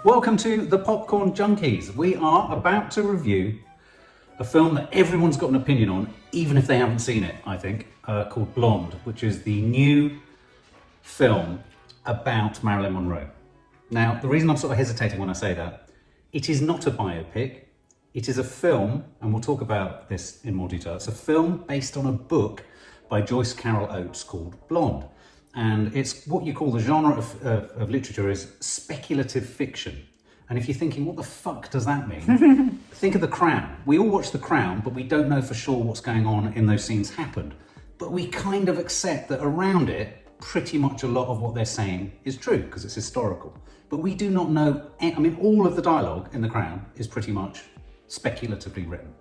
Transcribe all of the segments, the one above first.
Welcome to the Popcorn Junkies. We are about to review a film that everyone's got an opinion on, even if they haven't seen it, I think, called Blonde, which is the new film about Marilyn Monroe. Now, the reason I'm sort of hesitating when I say that, it is not a biopic. It is a film, and we'll talk about this in more detail. It's a film based on a book by Joyce Carol Oates called Blonde. And it's what you call the genre of literature is speculative fiction. And if you're thinking, what the fuck does that mean? Think of The Crown. We all watch The Crown, but we don't know for sure what's going on in those scenes happened. But we kind of accept that around it, pretty much a lot of what they're saying is true, because it's historical. But we do not know, I mean, all of the dialogue in The Crown is pretty much speculatively written.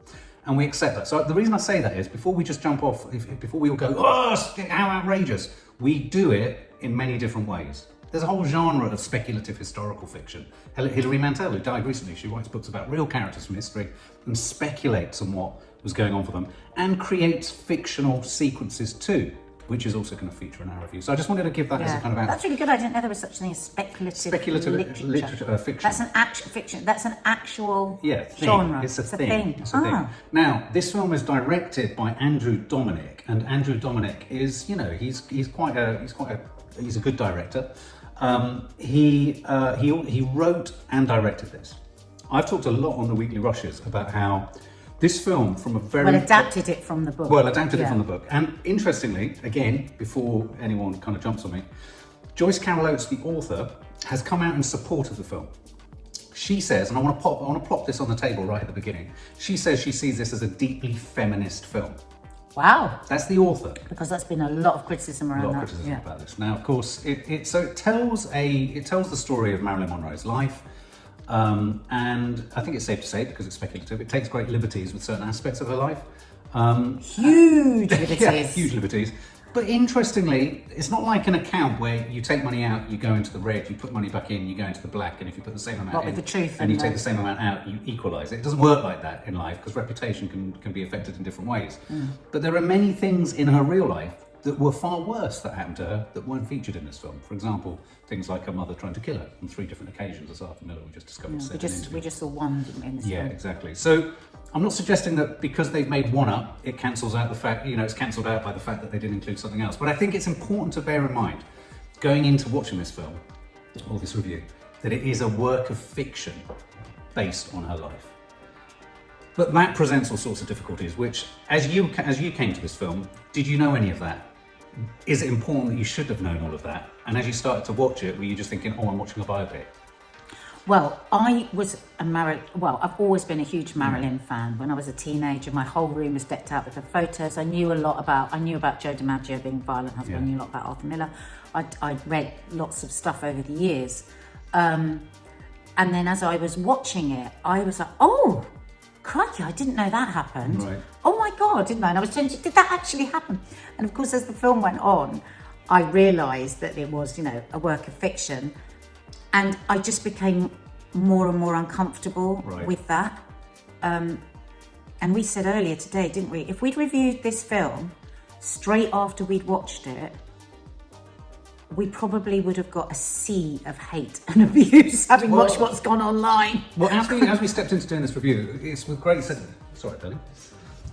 And we accept that. So the reason I say that is, before we just jump off, before we all go, oh, how outrageous, we do it in many different ways. There's a whole genre of speculative historical fiction. Hilary Mantel, who died recently, she writes books about real characters from history and speculates on what was going on for them and creates fictional sequences too, which is also going to feature in our review. So I just wanted to give that as a kind of... That's really good. I didn't know there was such a thing as speculative literature. Fiction. That's an actual fiction. That's an actual thing. Genre. It's a thing. It's a thing. Now, this film is directed by Andrew Dominik, and Andrew Dominik is, you know, he's a good director. He wrote and directed this. I've talked a lot on the Weekly Rushes about how this film, from a very... adapted it from the book. It from the book. And interestingly, again, before anyone kind of jumps on me, Joyce Carol Oates, the author, has come out in support of the film. She says, and I want to plop this on the table right at the beginning. She says she sees this as a deeply feminist film. Wow. That's the author. Because that's been a lot of criticism around that. A lot of criticism about this. Now, of course, it tells the story of Marilyn Monroe's life. And I think it's safe to say, because it's speculative, it takes great liberties with certain aspects of her life. Huge liberties. Yeah, huge liberties. But interestingly, it's not like an account where you take money out, you go into the red, you put money back in, you go into the black, and if you put the same amount in, with the truth and you take the same amount out, you equalise it. It doesn't work like that in life, because reputation can be affected in different ways. But there are many things in her real life that were far worse that happened to her that weren't featured in this film. For example, things like her mother trying to kill her on 3 different occasions, as Arthur Miller we just discovered. We just saw one, didn't we, in this film? Yeah, exactly. So I'm not suggesting that because they've made one up, it cancels out the fact, it's cancelled out by the fact that they didn't include something else. But I think it's important to bear in mind, going into watching this film, or this review, that it is a work of fiction based on her life. But that presents all sorts of difficulties, which, as you came to this film, did you know any of that? Is it important that you should have known all of that? And as you started to watch it, were you just thinking, oh, I'm watching a biopic? Well, I've always been a huge Marilyn fan. When I was a teenager, my whole room was decked out with her photos. I knew about Joe DiMaggio being a violent husband. I knew a lot about Arthur Miller. I'd read lots of stuff over the years. And then as I was watching it, I was like, oh, crikey, I didn't know that happened. Right. Oh my God, didn't I? And I was thinking, did that actually happen? And of course, as the film went on, I realised that it was, a work of fiction. And I just became more and more uncomfortable with that. And we said earlier today, didn't we? If we'd reviewed this film straight after we'd watched it, we probably would have got a sea of hate and abuse having watched what's gone online. Well, as we stepped into doing this review, it's with great... Sorry, darling.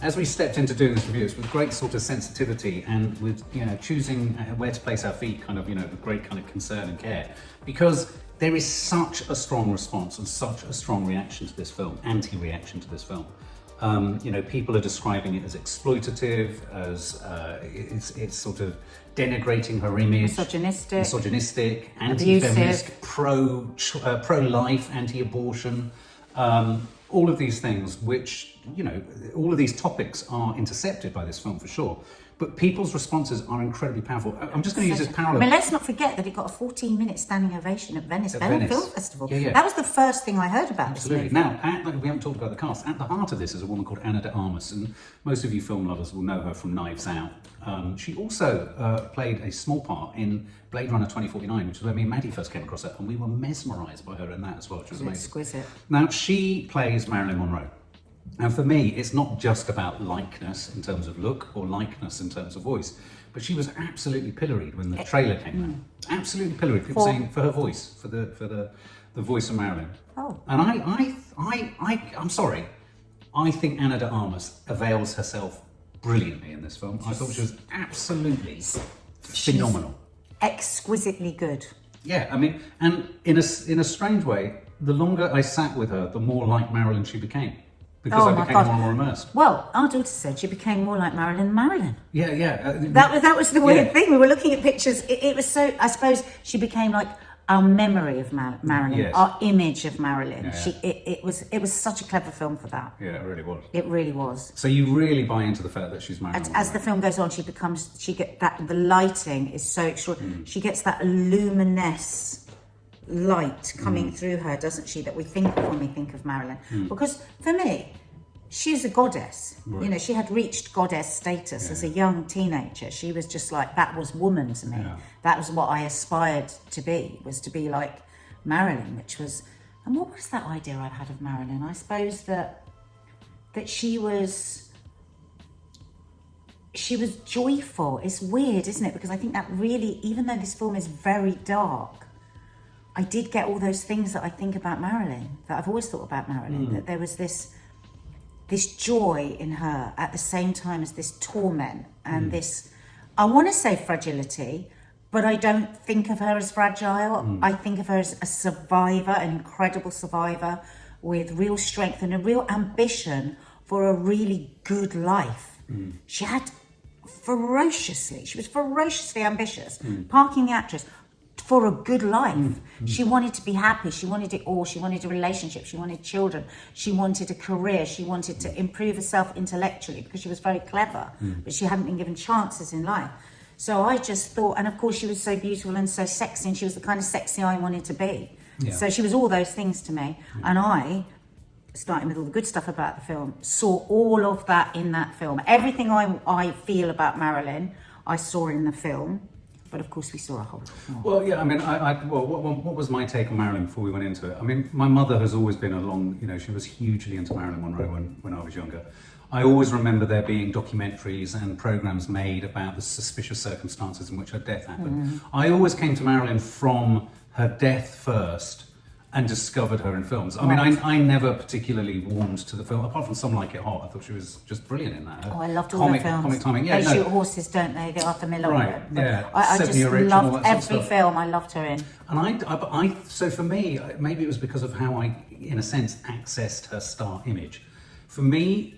As we stepped into doing this review, it's with great sort of sensitivity and with, choosing where to place our feet, kind of, with great kind of concern and care. Because there is such a strong response and such a strong reaction to this film, anti-reaction to this film. People are describing it as exploitative, as it's sort of denigrating her image, misogynistic, anti-feminist, pro-life, anti-abortion, all of these things, which all of these topics are intercepted by this film for sure. But people's responses are incredibly powerful. I'm just going to use this parallel. I mean, let's not forget that it got a 14-minute standing ovation at Venice Film Festival. Yeah. That was the first thing I heard about this movie. Now, we haven't talked about the cast. At the heart of this is a woman called Ana de Armas, and most of you film lovers will know her from Knives Out. She also played a small part in Blade Runner 2049, which is where me and Maddie first came across her, and we were mesmerised by her in that as well, which was amazing. Exquisite. Now, she plays Marilyn Monroe. And for me, it's not just about likeness in terms of look or likeness in terms of voice, but she was absolutely pilloried when the trailer came out. Absolutely pilloried. People saying for her voice, for the the voice of Marilyn. Oh. And I'm sorry. I think Ana de Armas avails herself brilliantly in this film. I thought she was absolutely phenomenal. Exquisitely good. Yeah, I mean, and in a strange way, the longer I sat with her, the more like Marilyn she became. Because I became more and more immersed. Well, our daughter said she became more like Marilyn. Yeah, yeah. That was the weird thing. We were looking at pictures. It was so, I suppose she became like our memory of Marilyn, yes. our image of Marilyn. Yeah. It was such a clever film for that. Yeah, it really was. It really was. So you really buy into the fact that she's Marilyn. As the film goes on, the lighting is so extraordinary. She gets that luminesce light coming through her, doesn't she, that we think of when we think of Marilyn. Because for me, she's a goddess. Right. You know, she had reached goddess status as a young teenager. She was just like, that was woman to me. Yeah. That was what I aspired to be, was to be like Marilyn, which was, and what was that idea I had of Marilyn? I suppose that she was joyful. It's weird, isn't it? Because I think that really, even though this film is very dark, I did get all those things that I think about Marilyn, that I've always thought about Marilyn, that there was this joy in her at the same time as this torment and this, I want to say fragility, but I don't think of her as fragile. I think of her as a survivor, an incredible survivor with real strength and a real ambition for a really good life. She was ferociously ambitious, Parking the Actress, for a good life. She wanted to be happy. She wanted it all. She wanted a relationship. She wanted children. She wanted a career. She wanted to improve herself intellectually because she was very clever, but she hadn't been given chances in life. So I just thought, and of course she was so beautiful and so sexy, and she was the kind of sexy I wanted to be. Yeah. So she was all those things to me. And I, starting with all the good stuff about the film, saw all of that in that film. Everything I feel about Marilyn, I saw in the film. But of course, we saw a whole lot more. Well, yeah, I mean, what was my take on Marilyn before we went into it? I mean, my mother has always been she was hugely into Marilyn Monroe when I was younger. I always remember there being documentaries and programs made about the suspicious circumstances in which her death happened. I always came to Marilyn from her death first and discovered her in films. I mean, I never particularly warmed to the film, apart from Some Like It Hot. I thought she was just brilliant in that. I loved all the films. Comic timing, They shoot horses, don't they? The Arthur Miller right, one. Yeah. I just loved every film. I loved her in. And so for me, maybe it was because of how I, in a sense, accessed her star image. For me,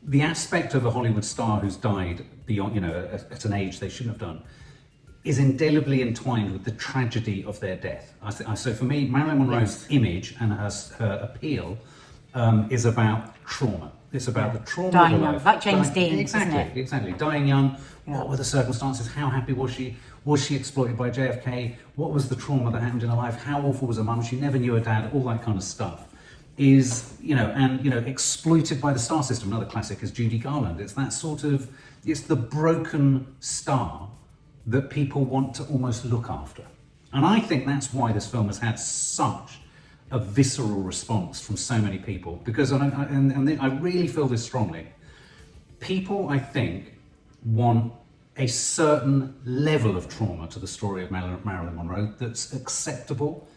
the aspect of a Hollywood star who's died beyond, at an age they shouldn't have done, is indelibly entwined with the tragedy of their death. So for me, Marilyn Monroe's image and her appeal is about trauma. It's about the trauma dying of her young, life. like James Dean, exactly, isn't it? Exactly. Dying young. Yeah. What were the circumstances? How happy was she? Was she exploited by JFK? What was the trauma that happened in her life? How awful was her mum? She never knew her dad. All that kind of stuff is, exploited by the star system. Another classic is Dede Gardner. It's that sort of, it's the broken star that people want to almost look after. And I think that's why this film has had such a visceral response from so many people, because I really feel this strongly. People, I think, want a certain level of trauma to the story of Marilyn Monroe that's acceptable,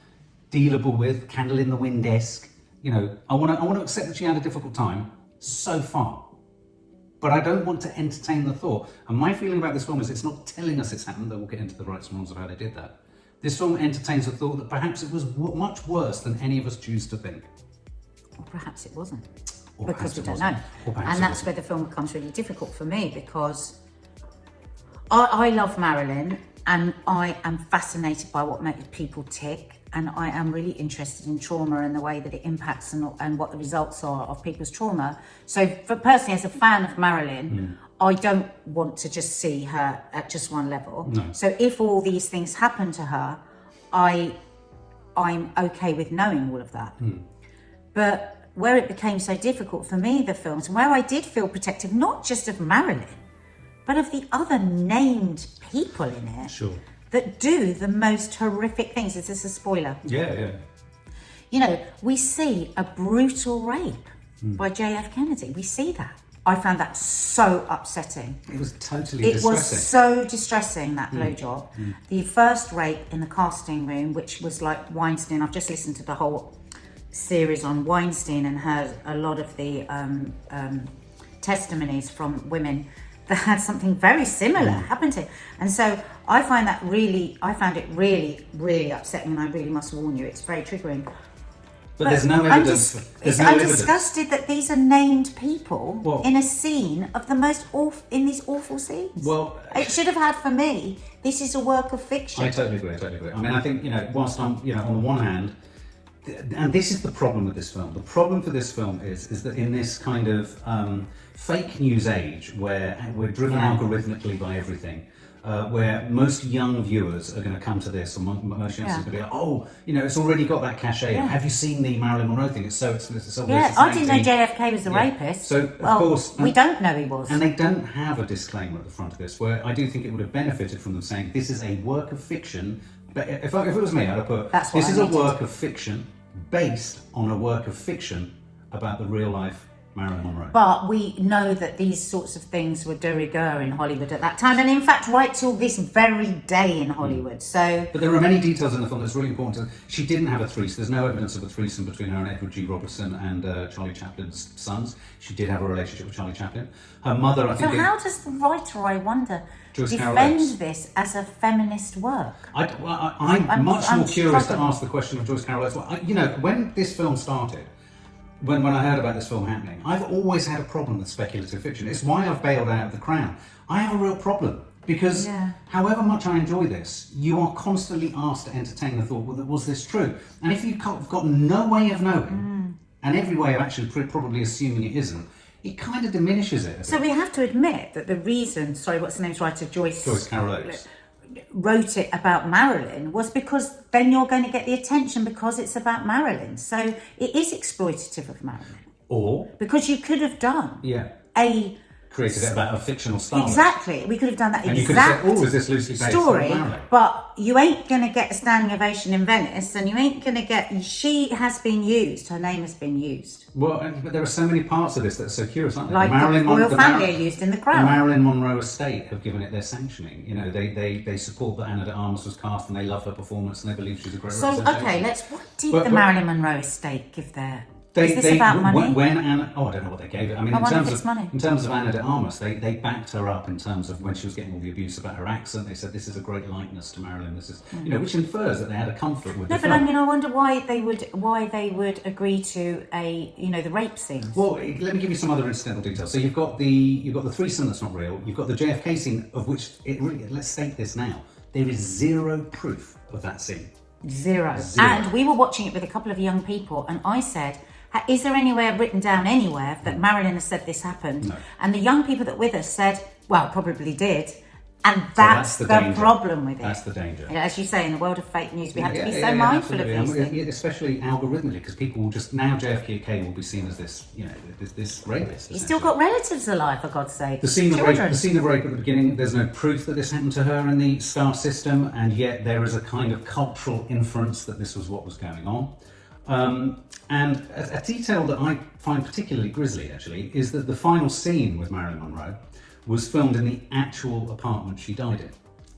dealable with, candle in the wind-esque. I want to accept that she had a difficult time so far. But I don't want to entertain the thought. And my feeling about this film is it's not telling us it's happened, though we'll get into the rights and wrongs of how they did that. This film entertains the thought that perhaps it was much worse than any of us choose to think. Or perhaps it wasn't. Or because we don't know. And that's where the film becomes really difficult for me, because I love Marilyn and I am fascinated by what makes people tick. And I am really interested in trauma and the way that it impacts and what the results are of people's trauma. So for personally, as a fan of Marilyn, I don't want to just see her at just one level. No. So if all these things happen to her, I'm okay with knowing all of that. But where it became so difficult for me, the films, and where I did feel protective, not just of Marilyn, but of the other named people in it. Sure. That do the most horrific things. Is this a spoiler? Yeah. We see a brutal rape by JF Kennedy. We see that. I found that so upsetting. It was totally It distressing. was so distressing, that blowjob. The first rape in the casting room, which was like Weinstein. I've just listened to the whole series on Weinstein and heard a lot of the testimonies from women that had something very similar happen to it. And so I found it really, really upsetting, and I really must warn you, it's very triggering. But there's no evidence. I'm disgusted that these are named people in a scene of the most awful, in these awful scenes. Well, it should have had, for me, this is a work of fiction. I totally agree. I mean, I think, whilst I'm, on the one hand, and this is the problem with this film. The problem for this film is that in this kind of fake news age where we're driven algorithmically by everything, where most young viewers are going to come to this, and most youngsters are going to be, it's already got that cachet. Yeah. Have you seen the Marilyn Monroe thing? It's so explicit. I didn't know JFK was the rapist. So, of course... we don't know he was. And they don't have a disclaimer at the front of this, where I do think it would have benefited from them saying, this is a work of fiction. But if it was me, I'd have put, this is a work of fiction based on a work of fiction about the real life Marilyn Monroe. But we know that these sorts of things were de rigueur in Hollywood at that time, and in fact right till this very day in Hollywood. So, but there are many details in the film that's really important. She didn't have a threesome. There's no evidence of a threesome between her and Edward G. Robertson and Charlie Chaplin's sons. She did have a relationship with Charlie Chaplin. Her mother, I think... So how does the writer, I wonder, Joyce Carol defend Oates this as a feminist work? I'm much more curious to ask the question of Joyce Carol Oates. When this film started, when I heard about this film happening, I've always had a problem with speculative fiction. It's why I've bailed out of The Crown. I have a real problem because however much I enjoy this, you are constantly asked to entertain the thought, well, was this true? And if you've got no way of knowing, and every way of actually probably assuming it isn't, it kind of diminishes it. So we have to admit that the reason, what's the name's writer, Joyce Carol Oates, wrote it about Marilyn was because then you're going to get the attention because it's about Marilyn. So it is exploitative of Marilyn. Or because you could have done created it about a fictional star. Exactly. We could have done that and exact is this loosely based story, on Marilyn? But you ain't going to get a standing ovation in Venice, and you ain't going to get... She has been used. Her name has been used. Well, but there are so many parts of this that are so curious, aren't there? Like the royal family are used in The Crown. The Marilyn Monroe estate have given it their sanctioning. They support that Ana de Armas was cast, and they love her performance, and they believe she's a great representation. What did the Marilyn Monroe estate give their... Is this they, about money? When Anna, I don't know what they gave it. I mean, in terms of Ana de Armas, they backed her up in terms of when she was getting all the abuse about her accent. They said this is a great likeness to Marilyn. This is, which infers that they had a comfort with. No, but I mean, I wonder why they would agree to the rape scenes. Well, let me give you some other incidental details. So you've got the threesome that's not real. You've got the JFK scene of which let's state this now. There is zero proof of that scene. Zero. And we were watching it with a couple of young people, and I said, is there anywhere written down anywhere that Marilyn has said this happened? No. And the young people that were with us said, well, probably did. And that's the problem with it. That's the danger. As you say, in the world of fake news, we have to be so mindful of these things. Especially algorithmically, because people will just... Now JFK will be seen as this, this rapist. He's still got relatives alive, for God's sake. The scene of rape at the beginning, there's no proof that this happened to her in the star system, and yet there is a kind of cultural inference that this was what was going on. And a detail that I find particularly grisly, actually, is that the final scene with Marilyn Monroe was filmed in the actual apartment she died in.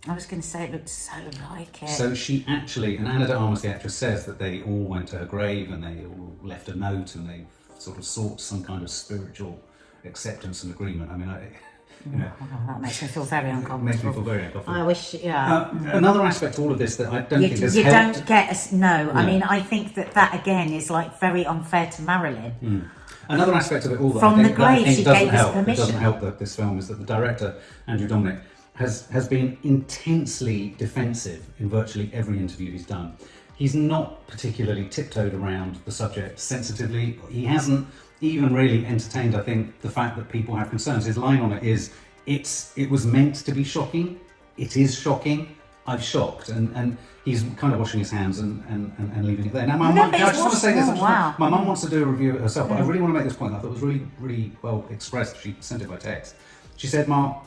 I was going to say, it looked so like it. So she actually, and Ana de Armas, the actress, says that they all went to her grave and they all left a note and they sort of sought some kind of spiritual acceptance and agreement. I mean, that makes me feel very uncomfortable. Makes me feel very uncomfortable. I wish, another aspect to all of this that I don't think has you helped... don't get us. No, I mean, I think that again is like very unfair to Marilyn. Another aspect of it all that From I think, the grave, that I think she doesn't gave us help, permission. It doesn't help that this film is that the director, Andrew Dominik, has been intensely defensive in virtually every interview he's done. He's not particularly tiptoed around the subject sensitively. He hasn't even really entertained, I think, the fact that people have concerns. His line on it is, it was meant to be shocking. It is shocking. I've shocked. And he's kind of washing his hands and leaving it there. Now, my mum, I just want to say this. My mum wants to do a review of it herself, but I really want to make this point. I thought it was really, really well expressed. She sent it by text. She said, Mark,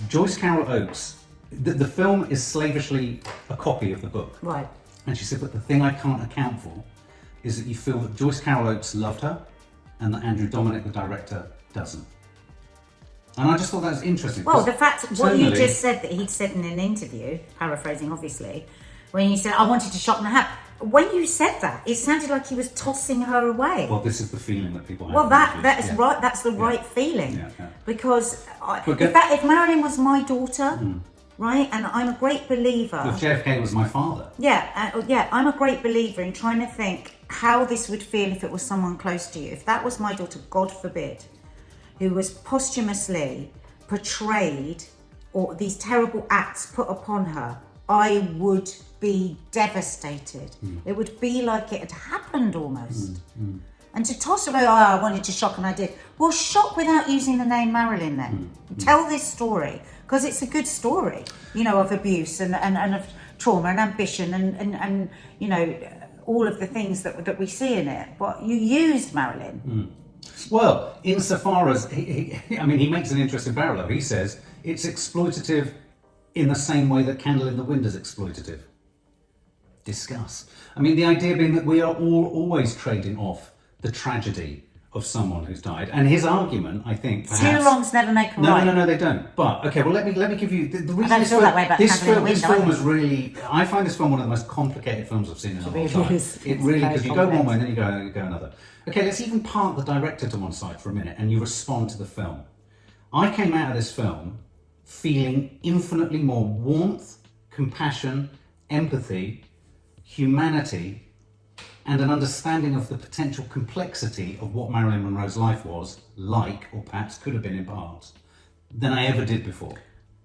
Joyce Carol Oates, the film is slavishly a copy of the book. Right. And she said, but the thing I can't account for is that you feel that Joyce Carol Oates loved her and that Andrew Dominik, the director, doesn't. And I just thought that was interesting. Well, the fact, what you tonally- just said that he'd said in an interview, paraphrasing obviously, when he said, I wanted to shock and have. When you said that, it sounded like he was tossing her away. Well, this is the feeling that people have. Well, that is Yeah. right. That's the right feeling. Yeah. Because Okay. if Marilyn was my daughter, right, and I'm a great believer. If JFK was my father. Yeah, I'm a great believer in trying to think how this would feel if it was someone close to you. If that was my daughter, God forbid, who was posthumously portrayed or these terrible acts put upon her, I would be devastated. It would be like it had happened almost. And to toss away, I wanted to shock and I did. Well, shock without using the name Marilyn then. Tell this story, because it's a good story, you know, of abuse and of trauma and ambition and you know, all of the things that we see in it. But you used Marilyn. Well, insofar as, he makes an interesting parallel. He says it's exploitative in the same way that Candle in the Wind is exploitative. Discuss. I mean, the idea being that we are all always trading off the tragedy of someone who's died. And his argument, I think, perhaps... Two wrongs never make a right. No, they don't. But, okay, well, let me give you... The reason I don't feel that way about Candle in the Wind, this film is really... I find this film one of the most complicated films I've seen in a long time. It really, because you go one way and then you go another. Okay, let's even park the director to one side for a minute and you respond to the film. I came out of this film feeling infinitely more warmth, compassion, empathy, humanity, and an understanding of the potential complexity of what Marilyn Monroe's life was like, or perhaps could have been in parts, than I ever did before.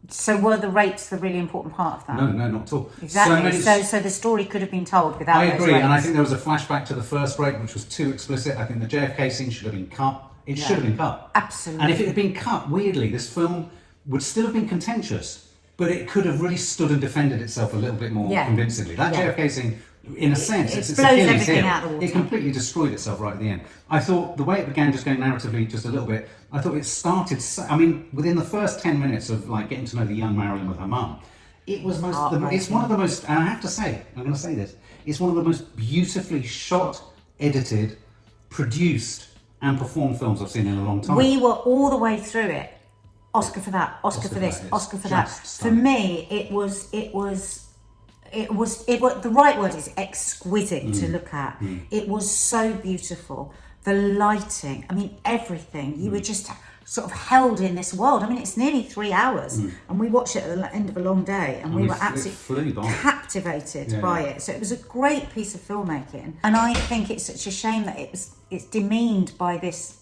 So were the rapes the really important part of that? No, not at all. Exactly. So the story could have been told without I those agree, rapes. and I think there was a flashback to the first rape, which was too explicit. I think the JFK scene should have been cut. It should have been cut. Absolutely. And if it had been cut, weirdly, this film would still have been contentious, but it could have really stood and defended itself a little bit more convincingly. That JFK scene, in a sense, it's blows Achilles everything heel. out of the water. It completely destroyed itself right at the end. I thought the way it began, just going narratively just a little bit, I thought it started, within the first 10 minutes of like getting to know the young Marilyn with her mum, it's one of the most, and I have to say, I'm going to say this, it's one of the most beautifully shot, edited, produced and performed films I've seen in a long time. We were all the way through it. Oscar for that, Oscar for this, Oscar for that. For me, it was the right word is exquisite to look at. It was so beautiful. The lighting, everything. You were just sort of held in this world. It's nearly 3 hours, and we watched it at the end of a long day, and we were absolutely captivated by it. So it was a great piece of filmmaking, and I think it's such a shame that it's demeaned by this,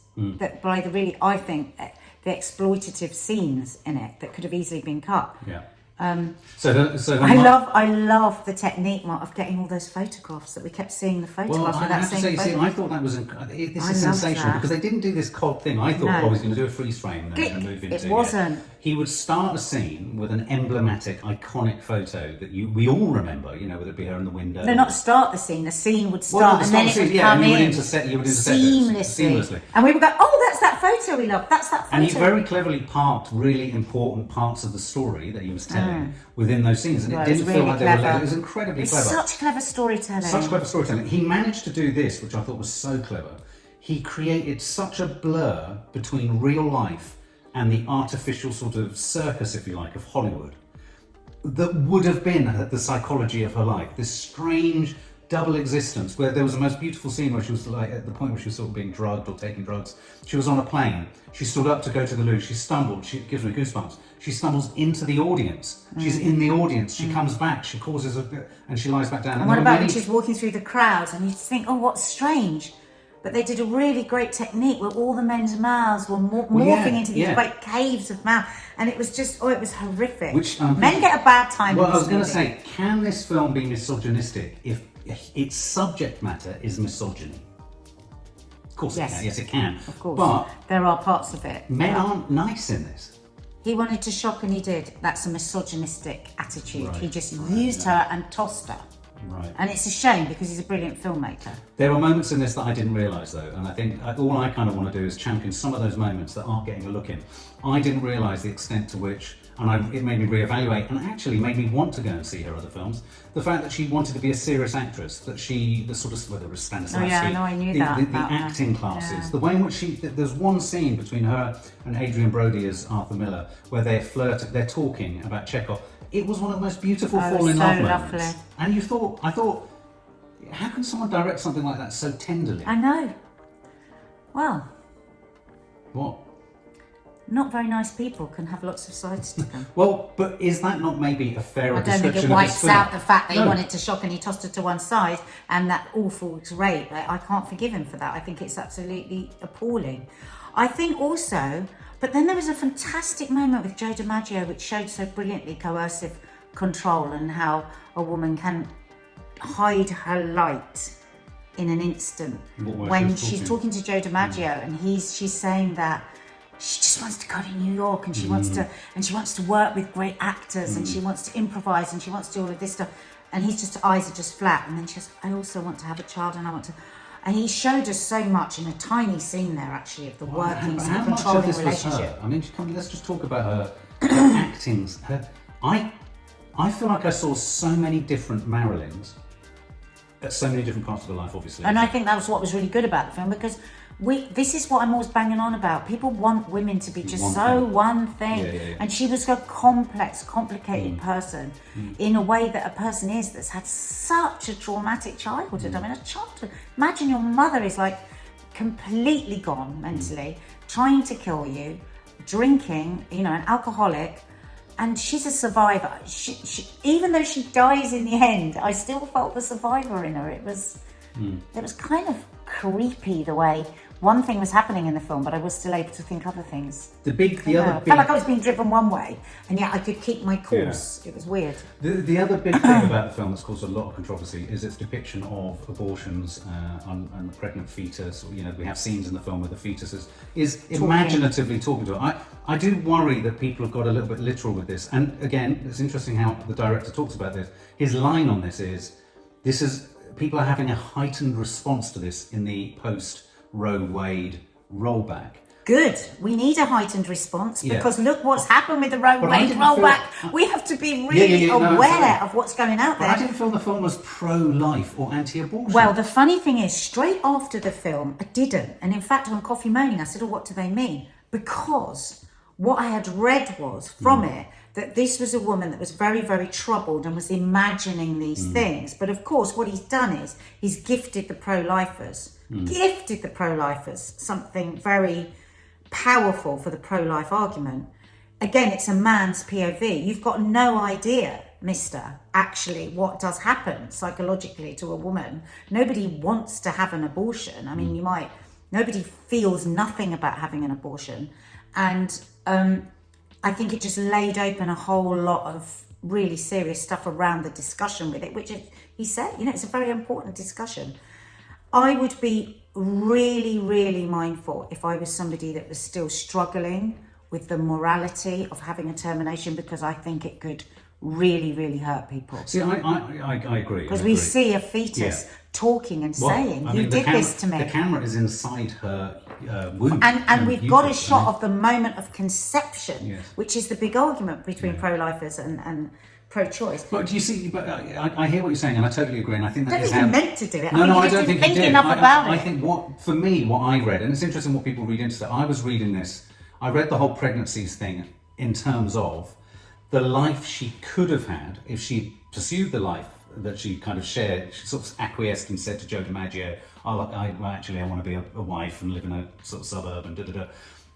by the really, I think, the exploitative scenes in it that could have easily been cut. Yeah. I love the technique of getting all those photographs that we kept seeing the photographs. Well, I have to say, I thought that was this is sensational because they didn't do this cod thing. I thought I was going to do a freeze frame and move into it. It wasn't. He would start a scene with an emblematic, iconic photo that we all remember. Whether it be her in the window. No, not start the scene. The scene would start, and then it would come in seamlessly. And we would go, "Oh, that's that photo we love. That's that photo." And he very cleverly parked really important parts of the story that he was telling within those scenes, and it didn't feel like they were late. It was incredibly clever. Such clever storytelling. Such clever storytelling. He managed to do this, which I thought was so clever. He created such a blur between real life and the artificial sort of circus, if you like, of Hollywood that would have been the psychology of her life. This strange double existence where there was the most beautiful scene where she was like at the point where she was sort of being drugged or taking drugs. She was on a plane. She stood up to go to the loo. She stumbled. She gives me goosebumps. She stumbles into the audience. She's in the audience. She comes back. She causes and she lies back down. And what about when she's walking through the crowd and you think, oh, what's strange? But they did a really great technique where all the men's mouths were morphing into these great caves of mouth. And it was just, it was horrific. Men get a bad time. Well, I was going to say, can this film be misogynistic if its subject matter is misogyny? Of course it can. Yes, it can. Of course. But there are parts of it. Men aren't nice in this. He wanted to shock and he did. That's a misogynistic attitude. Right. He just used her and tossed her. Right. And it's a shame because he's a brilliant filmmaker. There are moments in this that I didn't realise though, and I think all I kind of want to do is champion some of those moments that aren't getting a look in. I didn't realise the extent to which and it made me reevaluate, and actually made me want to go and see her other films. The fact that she wanted to be a serious actress, the sort of, whether it was Stanislavski, I knew that. The acting classes, the way in which there's one scene between her and Adrien Brody as Arthur Miller where they're talking about Chekhov. It was one of the most beautiful fall in love moments. Lovely. And I thought, how can someone direct something like that so tenderly? I know. Well. What? Not very nice people can have lots of sides to them. Well, but is that not maybe a fairer description of this film? I don't think it wipes out the fact that he wanted to shock and he tossed her to one side and that awful rape. I can't forgive him for that. I think it's absolutely appalling. I think also, but then there was a fantastic moment with Joe DiMaggio which showed so brilliantly coercive control and how a woman can hide her light in an instant. When she's talking to Joe DiMaggio and she's saying that she just wants to go to New York and she wants to work with great actors and she wants to improvise and she wants to do all of this stuff, and his eyes are just flat, and then she says, I also want to have a child and I want to, and he showed us so much in a tiny scene there actually of the workings and controlling relationship. I mean, let's just talk about her acting. I feel like I saw so many different Marilyns at so many different parts of her life, obviously. And I think that was what was really good about the film, because this is what I'm always banging on about. People want women to be just one thing. Yeah. And she was a complex, complicated person in a way that a person is that's had such a traumatic childhood. I mean, a childhood. Imagine your mother is like completely gone mentally, trying to kill you, drinking, an alcoholic, and she's a survivor. She, even though she dies in the end, I still felt the survivor in her. It was kind of creepy the way one thing was happening in the film, but I was still able to think other things. I felt like I was being driven one way, and yet I could keep my course. Yeah. It was weird. The other big thing about the film that's caused a lot of controversy is its depiction of abortions and the pregnant fetus. We have scenes in the film where the fetus is imaginatively talking to her. I do worry that people have got a little bit literal with this. And again, it's interesting how the director talks about this. His line on this is people are having a heightened response to this in the post-Roe Wade rollback. Good. We need a heightened response because look what's happened with the Roe Wade rollback. We have to be really aware of what's going out there. But I didn't feel the film was pro-life or anti-abortion. Well, the funny thing is, straight after the film, I didn't. And in fact, on Coffee Moaning, I said, what do they mean? Because what I had read was from it that this was a woman that was very, very troubled and was imagining these things. But of course, what he's done is he's gifted the pro-lifers something very powerful for the pro-life argument. Again, it's a man's POV. You've got no idea, mister, actually what does happen psychologically to a woman. Nobody wants to have an abortion. I mean, nobody feels nothing about having an abortion. And I think it just laid open a whole lot of really serious stuff around the discussion with it, which he said, it's a very important discussion. I would be really, really mindful if I was somebody that was still struggling with the morality of having a termination, because I think it could really, really hurt people. See, I agree. Because we see a fetus talking and saying, you did this to me. The camera is inside her womb. And we've got a shot of the moment of conception, which is the big argument between pro-lifers and pro-choice. But do you see? But I hear what you're saying, and I totally agree. And I think that is how. I don't think you meant to do it. I don't think you did. Enough about I think what I read, and it's interesting what people read into that. I was reading this. I read the whole pregnancies thing in terms of the life she could have had if she pursued the life that she kind of shared. She sort of acquiesced and said to Joe DiMaggio, I want to be a wife and live in a sort of suburb and da-da-da.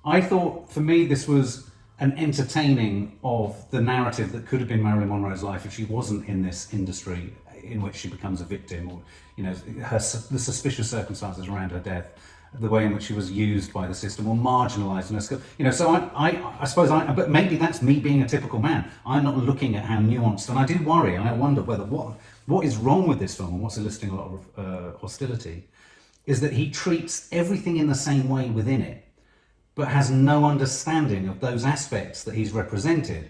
I thought, for me, this was an entertaining of the narrative that could have been Marilyn Monroe's life if she wasn't in this industry in which she becomes a victim, or the suspicious circumstances around her death, the way in which she was used by the system or marginalised. So I suppose but maybe that's me being a typical man. I'm not looking at how nuanced, and I do worry, and I wonder whether what is wrong with this film and what's eliciting a lot of hostility is that he treats everything in the same way within it, but has no understanding of those aspects that he's represented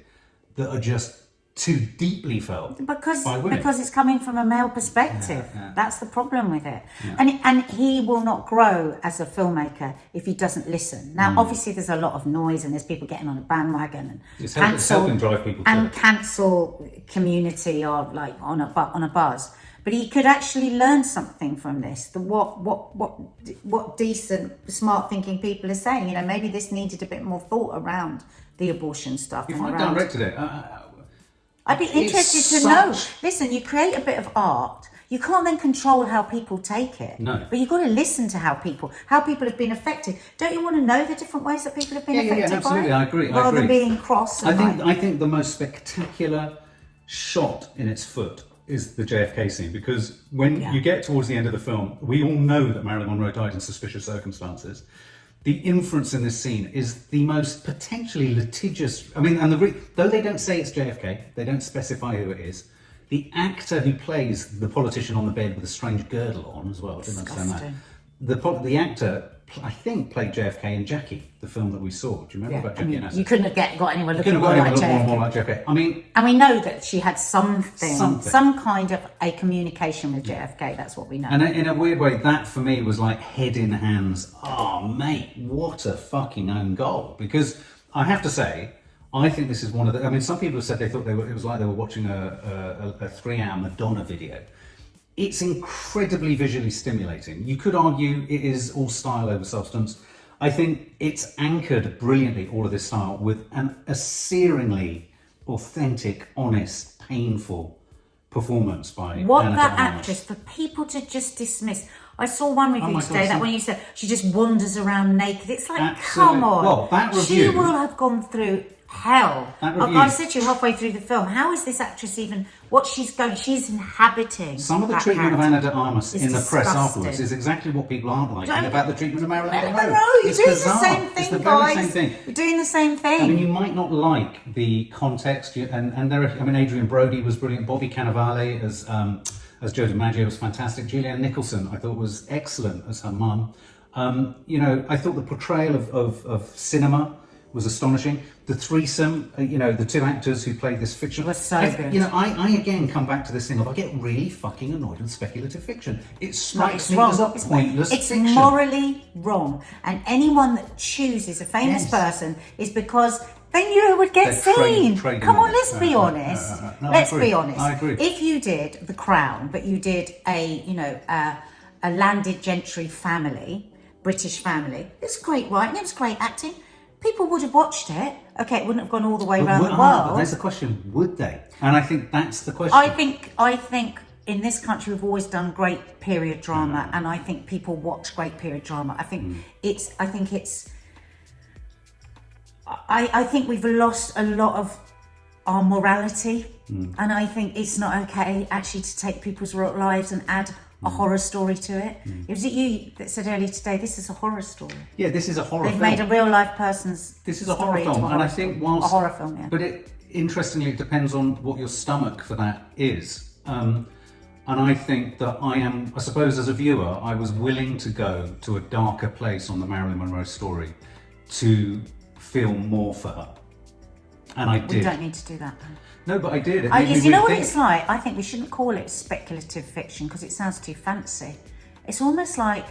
that are just too deeply felt by women. Because it's coming from a male perspective. Yeah. That's the problem with it. Yeah. And he will not grow as a filmmaker if he doesn't listen. Now, obviously, there's a lot of noise and there's people getting on a bandwagon and It's helping drive people and to cancel community are like on a buzz. But he could actually learn something from this. What decent, smart thinking people are saying. You know, maybe this needed a bit more thought around the abortion stuff. If I directed it, I'd be interested to know. Listen, you create a bit of art. You can't then control how people take it. No. But you've got to listen to how people have been affected. Don't you want to know the different ways that people have been affected absolutely. by it? I agree. Rather than being cross. I think the most spectacular shot in its foot is the JFK scene, because when you get towards the end of the film, we all know that Marilyn Monroe died in suspicious circumstances. The inference in this scene is the most potentially litigious. I mean, though they don't say it's JFK, they don't specify who it is. The actor who plays the politician on the bed with a strange girdle on as well. I didn't understand that. The actor, I think, played JFK in Jackie, the film that we saw. Do you remember about Jackie and Acid? You couldn't have got anyone looking more like JFK. I mean, and we know that she had some kind of a communication with JFK. That's what we know. And in a weird way, that for me was like head in hands. Oh, mate, what a fucking own goal! Because I have to say, I think this is one of the. I mean, some people have said they thought it was like they were watching a 3-hour Madonna video. It's incredibly visually stimulating. You could argue it is all style over substance. I think it's anchored brilliantly, all of this style, with a searingly authentic, honest, painful performance by Ana de Armas. Actress, for people to just dismiss. I saw one review today that when you said she just wanders around naked, it's like, come on. Well, that review, she will have gone through hell. I said to you halfway through the film, how is this actress even, she's inhabiting. Some of the treatment of Ana de Armas in the press afterwards is exactly what people aren't liking about the treatment of Marilyn Monroe. You're doing the same thing, it's the very same thing. You're doing the same thing. I mean, you might not like the context, and there are, I mean, Adrien Brody was brilliant, Bobby Cannavale as Joe DiMaggio was fantastic, Julianne Nicholson I thought was excellent as her mum. I thought the portrayal of cinema was astonishing. The threesome, the two actors who played this fiction was so good. I again come back to this thing of I get really fucking annoyed with speculative fiction. It strikes me as a pointless fiction. It's morally wrong, and anyone that chooses a famous person is because they knew it would get seen. Come on, let's be honest. Let's be honest. I agree. If you did The Crown, but you did a landed gentry family, British family, it's great writing, it was great acting. People would have watched it. Okay, it wouldn't have gone all the way around the world. But there's the question: would they? And I think that's the question. I think in this country we've always done great period drama, and I think people watch great period drama. I think I think we've lost a lot of our morality, and I think it's not okay actually to take people's real lives and add a horror story to it. Was it you that said earlier today, this is a horror story? Yeah, this is a horror film. They've made a real life person's This is a horror film, and I think whilst... A horror film, yeah. But interestingly, it depends on what your stomach for that is. And I think that I suppose as a viewer, I was willing to go to a darker place on the Marilyn Monroe story to feel more for her. And I did. We don't need to do that, though. No, but I did. You know what it's like? I think we shouldn't call it speculative fiction because it sounds too fancy. It's almost like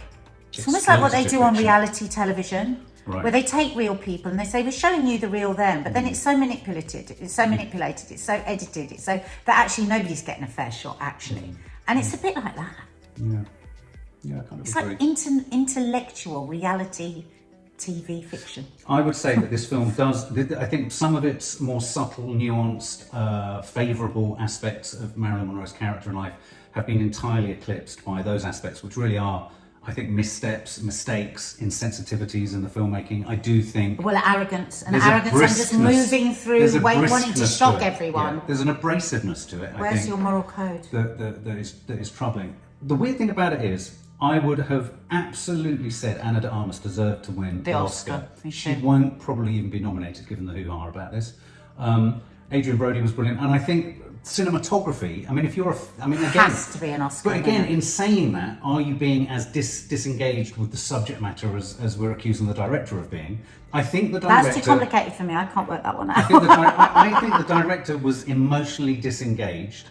what they do on reality television, where they take real people and they say, we're showing you the real them, but then it's so manipulated, it's so edited, it's so that actually nobody's getting a fair shot, actually. And it's a bit like that. Yeah, I kind of It's agree. like intellectual reality TV fiction. I would say that this film does, I think some of its more subtle, nuanced, favourable aspects of Marilyn Monroe's character and life have been entirely eclipsed by those aspects, which really are, I think, missteps, mistakes, insensitivities in the filmmaking. I do think... Well, arrogance and just moving through, wanting to shock everyone. Yeah, there's an abrasiveness to it, I Where's think, your moral code? That is troubling. The weird thing about it is, I would have absolutely said Ana de Armas deserved to win the Oscar. She won't probably even be nominated, given the hoo-ha about this. Adrien Brody was brilliant, and I think cinematography. I mean, if you're, again, has to be an Oscar. But again, in saying that, are you being as disengaged with the subject matter as we're accusing the director of being? I think the director. That's too complicated for me. I can't work that one out. I think the director was emotionally disengaged,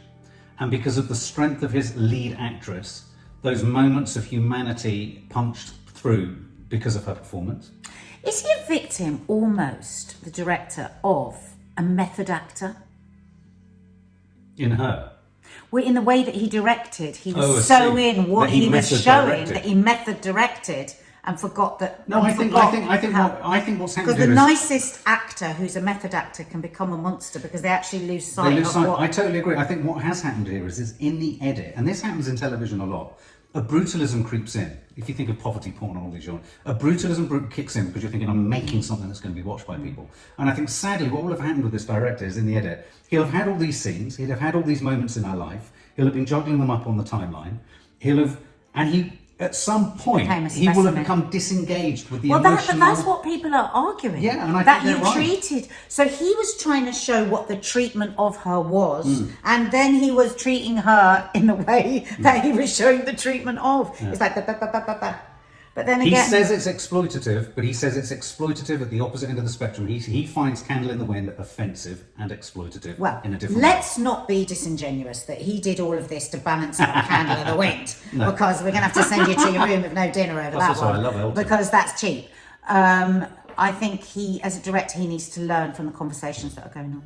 and because of the strength of his lead actress, those moments of humanity punched through because of her performance. Is he a victim, almost, the director, of a method actor? In her? Well, in the way that he directed, he was so in what he was showing that he method directed and forgot that. No, I think what's happened because the nicest actor, who's a method actor, can become a monster because they actually lose sight of what. I totally agree. I think what has happened here is in the edit, and this happens in television a lot. A brutalism creeps in. If you think of poverty porn and all these genres, a brutalism kicks in because you're thinking, I'm making something that's going to be watched by people. And I think, sadly, what will have happened with this director is in the edit, he'll have had all these scenes, he'll have had all these moments in our life, he'll have been juggling them up on the timeline, at some point, he will have become disengaged with the emotional... But that's what people are arguing. Yeah, and I think they're right. Treated... So he was trying to show what the treatment of her was, and then he was treating her in the way that he was showing the treatment of. Yeah. It's like... But then again... He says it's exploitative, but he says it's exploitative at the opposite end of the spectrum. He finds Candle in the Wind offensive and exploitative in a different way. Let's not be disingenuous that he did all of this to balance out Candle in the Wind, because we're going to have to send you to your room with no dinner over that one. I love Elton. Because that's cheap. I think he, as a director, he needs to learn from the conversations that are going on.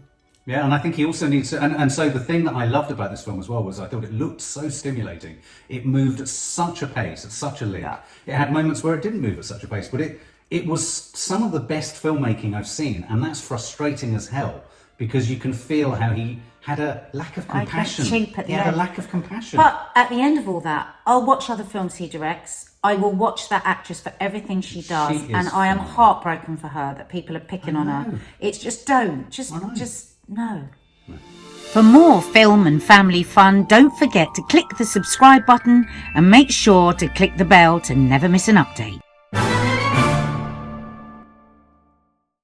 Yeah, and I think he also needs to, and so the thing that I loved about this film as well was I thought it looked so stimulating. It moved at such a pace, at such a link. Yeah. It had moments where it didn't move at such a pace, but it was some of the best filmmaking I've seen, and that's frustrating as hell because you can feel how he had a lack of compassion. Cheap at the end. He had a lack of compassion. But at the end of all that, I'll watch other films he directs. I will watch that actress for everything she does, and I am heartbroken for her that people are picking on her. It's just no. For more film and family fun, don't forget to click the subscribe button and make sure to click the bell to never miss an update.